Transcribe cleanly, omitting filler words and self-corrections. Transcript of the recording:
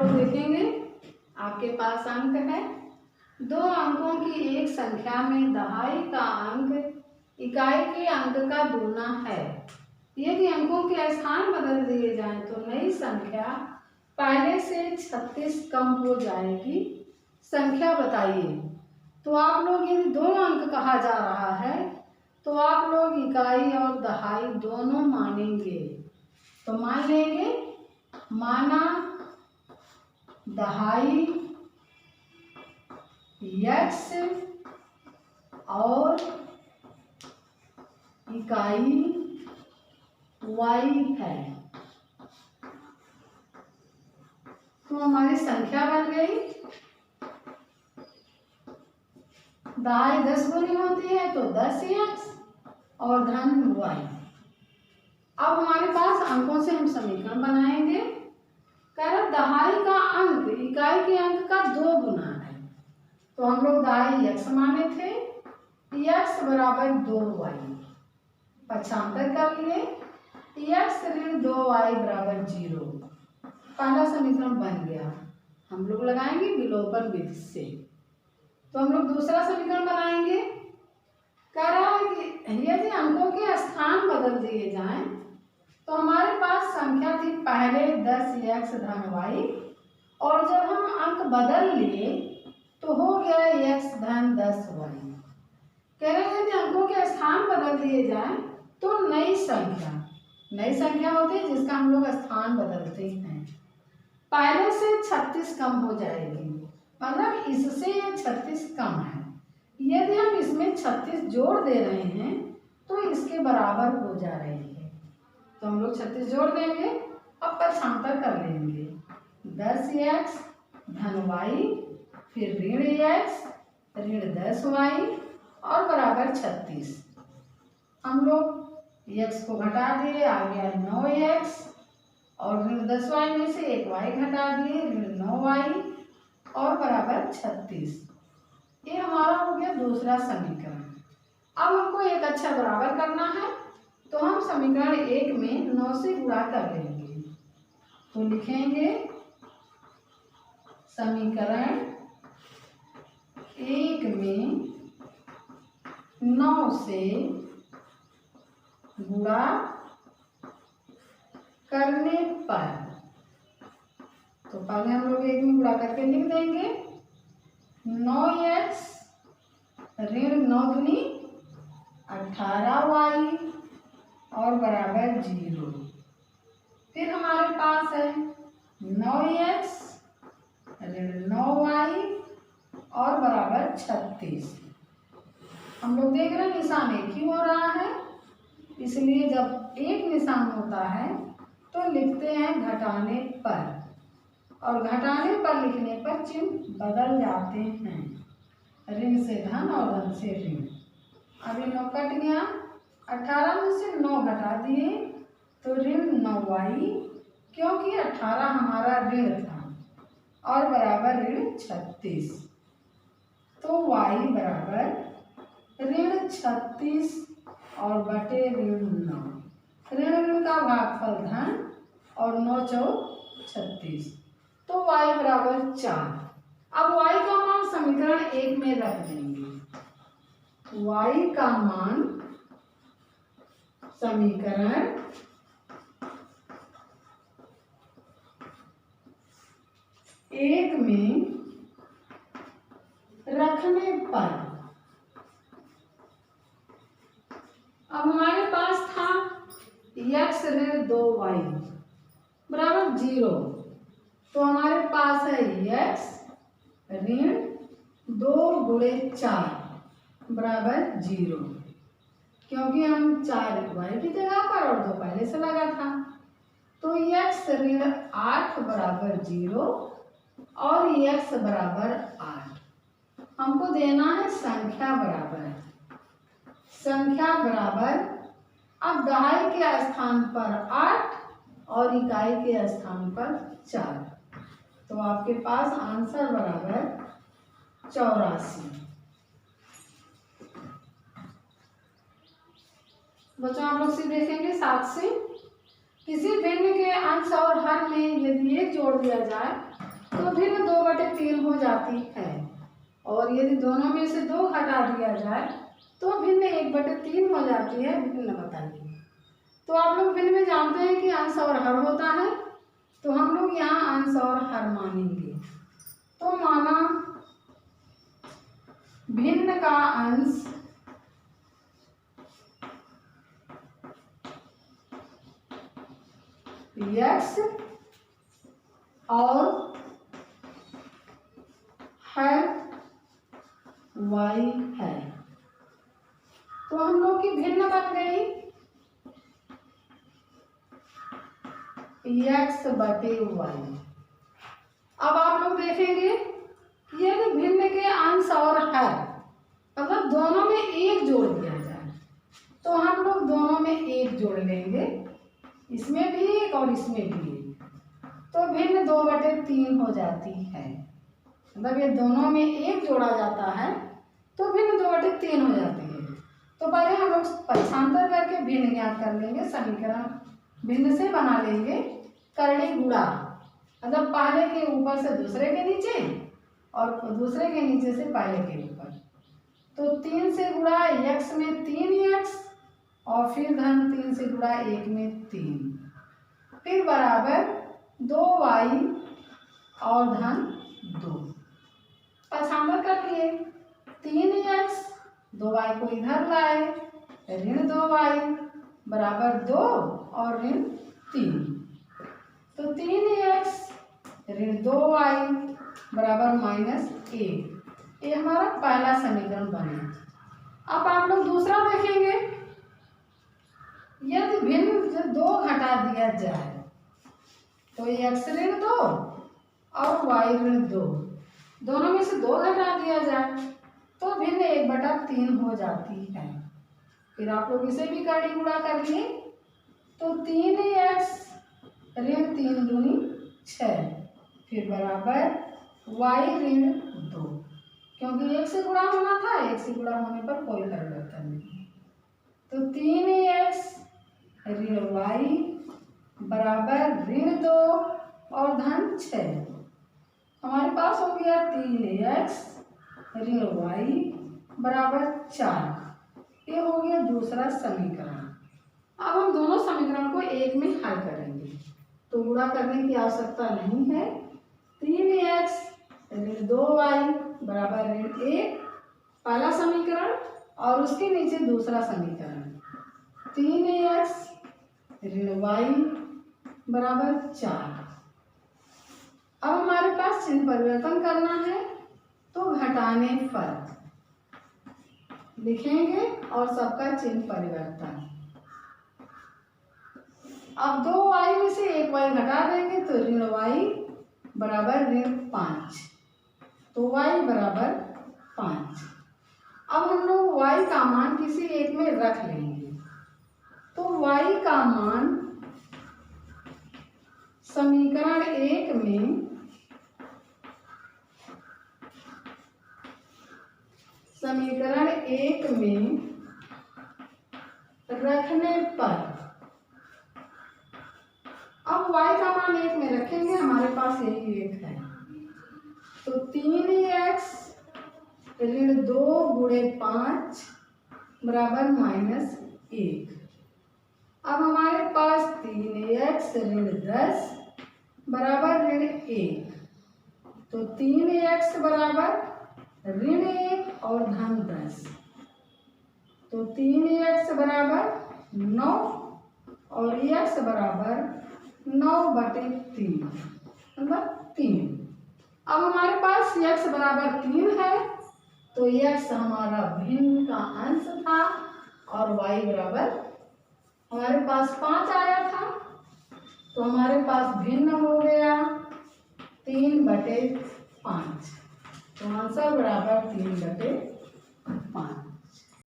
लोग देखेंगे आपके पास अंक है। दो अंकों की एक संख्या में दहाई का अंक इकाई के अंक का दूना है। यदि अंकों के स्थान बदल दिए जाएं तो नई संख्या पहले से 36 कम हो जाएगी। संख्या बताइए। तो आप लोग यदि दो अंक कहा जा रहा है तो आप लोग इकाई और दहाई दोनों मानेंगे। तो मान लेंगे, माना दहाई x और इकाई y है। तो हमारी संख्या बन गई। दहाई 10 गुनी होती है तो 10x और धन y। अब हमारे पास अंकों से हम समीकरण बनाएंगे। कह रहा दहाई का अंक इकाई के अंक का 2 गुना है। तो हम लोग दहाई x माने थे, x बराबर 2y। पक्षांतर कर लिए, x ऋण 2y बराबर 0। पहला समीकरण बन गया। हम लोग लगाएंगे विलोपन विधि से। तो हम लोग दूसरा समीकरण बनाएंगे। कह रहा है कि यदि अंकों के स्थान बदल दिए जाएं तो हमारे पास संख्या थी पहले 10x धन y, और जब हम अंक बदल लिए तो हो गया x धन 10y। कह रहे हैं कि अंकों के स्थान बदल दिए जाएं तो नई संख्या होती है जिसका हम लोग स्थान बदलते हैं, पहले से 36 कम हो जाएगी। मतलब इससे ये 36 कम है। यदि हम इसमें 36 जोड़ दे रहे हैं तो इसके बराबर हो जा रही है। तो हम लोग 36 जोड़ देंगे। अब पक्षांतर कर लेंगे। 10x धन y फिर ऋण x ऋण 10y और बराबर 36। हम लोग x को घटा दिए, आ गया 9x और ऋण 10y में से एक y घटा दिए, ऋण 9y और बराबर 36। ये हमारा हो गया दूसरा समीकरण। अब हमको एक अक्षर बराबर करना है तो हम समीकरण 1 में 9 से गुणा कर लेंगे। तो लिखेंगे समीकरण 1 में 9 से गुणा करने पर, तो पहले हम लोग 1 में गुणा करके लिख देंगे 9x ऋण 9 दूनी 18y और बराबर 0। फिर हमारे पास है 9x ऋण 9y और बराबर 36। हम लोग देख रहे हैं निशान एक ही हो रहा है, इसलिए जब एक निशान होता है तो लिखते हैं घटाने पर, और घटाने पर लिखने पर चिन्ह बदल जाते हैं। ऋण से धन और धन से ऋण। अभी 9 कट गया, 18 में से 9 घटा दिए तो ऋण 9y, क्योंकि 18 हमारा ऋण था और बराबर ऋण 36। तो y बराबर ऋण 36 और बटे ऋण 9। ऋण का भागफल धन और 9 चौक 36। तो y बराबर 4। अब y का मान समीकरण 1 में रख देंगे। y का मान समीकरण 1 में रखने पर, अब हमारे पास था x ऋण 2y बराबर 0। तो हमारे पास है x ऋण 2 गुणे 4 बराबर 0, क्योंकि हम 4 y की जगह पर और 2 पहले से लगा था। तो x ऋण 8 बराबर 0 और x बराबर 8। हमको देना है संख्या बराबर। अब दहाई के स्थान पर 8 और इकाई के स्थान पर 4, तो आपके पास आंसर बराबर 84। बच्चों आप लोग से देखेंगे 7 से किसी भिन्न के अंश और हर में यदि 1 जोड़ दिया जाए तो भिन्न 2/3 हो जाती है। और यदि दोनों में से 2 हटा दिया जाए तो भिन्न 1/3 हो जाती है। भिन्न बताइए। तो आप लोग भिन्न में जानते हैं कि अंश और हर होता है, तो हम लोग यहाँ अंश और हर मानेंगे। तो माना भिन्न का अंश x और हर y है। तो हम लोग की भिन्न बन गई x/y। अब आप लोग देखेंगे कि यदि भिन्न के अंश और हर मतलब दोनों में 1 जोड़ दिया जाए तो हम लोग दोनों में 1 जोड़ लेंगे, इसमें भी 1 और इसमें भी 1, तो भिन्न 2/3 हो जाती है। मतलब ये दोनों में 1 जोड़ा जाता है तो भिन्न 2/3 हो जाती है। तो पहले हम लोग पक्षांतर करके भिन्न ज्ञात कर लेंगे। समीकरण भिन्न से बना लेंगे करड़ी गुणा, मतलब पहले के ऊपर से दूसरे के नीचे और दूसरे के नीचे से पहले के ऊपर। तो 3 से गुणा x में 3x और फिर धन 3 से गुणा 1 में 3, फिर बराबर 2y और धन 2। पक्षांतर कर लिए 3x, 2y को इधर लाए, ऋण 2y बराबर 2 और ऋण 3। तो 3x ऋण 2y बराबर -1। ये हमारा पहला समीकरण बना। अब आप लोग दूसरा देखेंगे। यदि भिन्न से 2 घटा दिया जाए तो x ऋण 2 और y ऋण 2, दोनों में से 2 घटा दिया जाए तो भिन्न 1/3 हो जाती है। फिर आप लोग इसे भी करड़ी गुणा कर लिए। तो 3x ऋण 3 दूनी 6, फिर बराबर y ऋण 2, क्योंकि 1 से गुणा होना था, 1 से गुणा होने पर कोई परिवर्तन नहीं। तो 3x ऋण y बराबर ऋण 2 और धन 6। हमारे पास हो गया 3x ऋण y बराबर 4। ये हो गया दूसरा समीकरण। अब हम दोनों समीकरण को एक में हल करेंगे, तो गुणा करने की आवश्यकता नहीं है। 3x ऋण 2y बराबर ऋण 1 पहला समीकरण और उसके नीचे दूसरा समीकरण 3x ऋण y बराबर 4। अब हमारे पास चिन्ह परिवर्तन करना है, तो घटाने फर्क लिखेंगे और सबका चिन्ह परिवर्तन। अब 2y में से 1y घटा देंगे तो ऋण y बराबर ऋण 5, तो y बराबर 5। अब हम लोग y का मान किसी एक में रख लेंगे। तो y का मान समीकरण 1 में रखने पर, अब y का मान 1 में रखेंगे, हमारे पास यही 1 है। तो 3x ऋण 2 गुणे 5 बराबर -1। अब हमारे पास 3x ऋण 10 बराबर ऋण 1, तो 3x बराबर ऋण 1 और धन 10, तो 3x बराबर 9 और x बराबर 9/3 मतलब 3। अब हमारे पास x बराबर 3 है, तो x हमारा भिन्न का अंश था और y बराबर हमारे पास 5 आया था, तो हमारे पास भिन्न हो गया 3/5, तो आंसर बराबर 3/5।